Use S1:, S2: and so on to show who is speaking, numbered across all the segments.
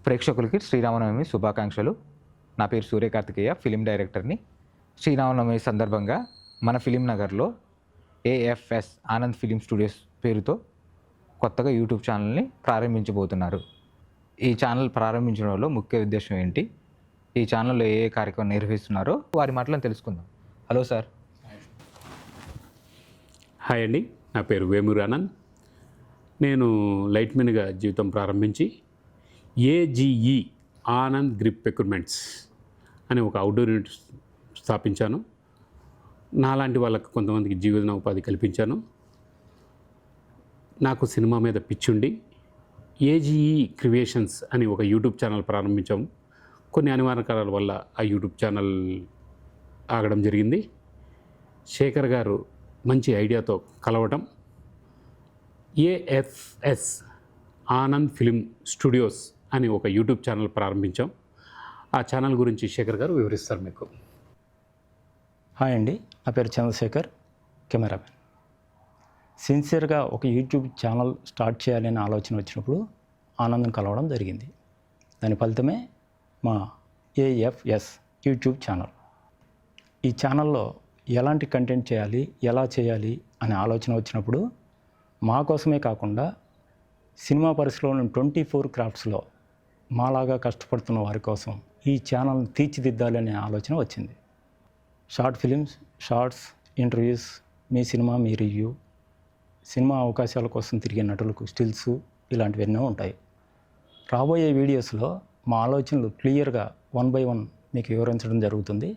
S1: ప్రేక్షకులకి శ్రీరామనవమి శుభాకాంక్షలు. నా పేరు సూర్యకార్తికేయ, ఫిలిం డైరెక్టర్ని. శ్రీరామనవమి సందర్భంగా మన ఫిలిం నగర్లో AFS ఆనంద్ ఫిలిం స్టూడియోస్ పేరుతో కొత్తగా యూట్యూబ్ ఛానల్ని ప్రారంభించబోతున్నారు. ఈ ఛానల్ ప్రారంభించడంలో ముఖ్య ఉద్దేశం ఏంటి, ఈ ఛానల్లో ఏ కార్యక్రమం నిర్వహిస్తున్నారో వారి మాటలను తెలుసుకుందాం. Hello sir.
S2: హాయ్ అండి, నా పేరు వేమూరి ఆనంద్. నేను లైట్మెన్గా జీవితం ప్రారంభించి AGE ఆనంద్ గ్రిప్ ఎక్విప్మెంట్స్ అనే ఒక అవుట్డోర్ యూనిట్ స్థాపించాను. నాలాంటి వాళ్ళకు కొంతమందికి జీవనోపాధి కల్పించాను. నాకు సినిమా మీద పిచ్చుండి AGE క్రియేషన్స్ అని ఒక యూట్యూబ్ ఛానల్ ప్రారంభించాము. కొన్ని అనివార్య కారణాల వల్ల ఆ యూట్యూబ్ ఛానల్ ఆగడం జరిగింది. శేఖర్ గారు మంచి ఐడియాతో కలవటం, AFS ఆనంద్ ఫిలిం స్టూడియోస్ అని ఒక యూట్యూబ్ ఛానల్ ప్రారంభించాం. ఆ ఛానల్ గురించి శేఖర్ గారు వివరిస్తారు మీకు.
S3: హాయ్ అండి, నా పేరు చంద్రశేఖర్, కెమెరామెన్. సిన్సియర్గా ఒక యూట్యూబ్ ఛానల్ స్టార్ట్ చేయాలనే ఆలోచన వచ్చినప్పుడు ఆనందం కలవడం జరిగింది. దాని ఫలితమే మా AFS యూట్యూబ్ ఛానల్. ఈ ఛానల్లో ఎలాంటి కంటెంట్ చేయాలి, ఎలా చేయాలి అనే ఆలోచన వచ్చినప్పుడు మా కోసమే కాకుండా సినిమా పరిశ్రమలో 24 క్రాఫ్ట్స్లో మాలాగా కష్టపడుతున్న వారి కోసం ఈ ఛానల్ని తీర్చిదిద్దాలి అనే ఆలోచన వచ్చింది. షార్ట్ ఫిలిమ్స్, షార్ట్స్, ఇంటర్వ్యూస్, మీ సినిమా మీ రివ్యూ, సినిమా అవకాశాల కోసం తిరిగే నటులకు స్టిల్స్, ఇలాంటివన్నీ ఉంటాయి. రాబోయే వీడియోస్లో మా ఆలోచనలు క్లియర్గా 1 by 1 మీకు వివరించడం జరుగుతుంది.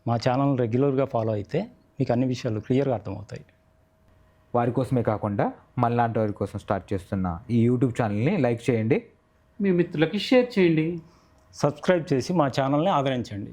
S3: మా ఛానల్ రెగ్యులర్గా ఫాలో అయితే మీకు అన్ని విషయాలు క్లియర్గా అర్థమవుతాయి.
S1: వారి కోసమే కాకుండా మనలాంటి వారి కోసం స్టార్ట్ చేస్తున్న ఈ యూట్యూబ్ ఛానల్ని లైక్ చేయండి,
S2: మీ మిత్రులకి షేర్ చేయండి,
S3: సబ్స్క్రైబ్ చేసి మా ఛానల్ని ఆదరించండి.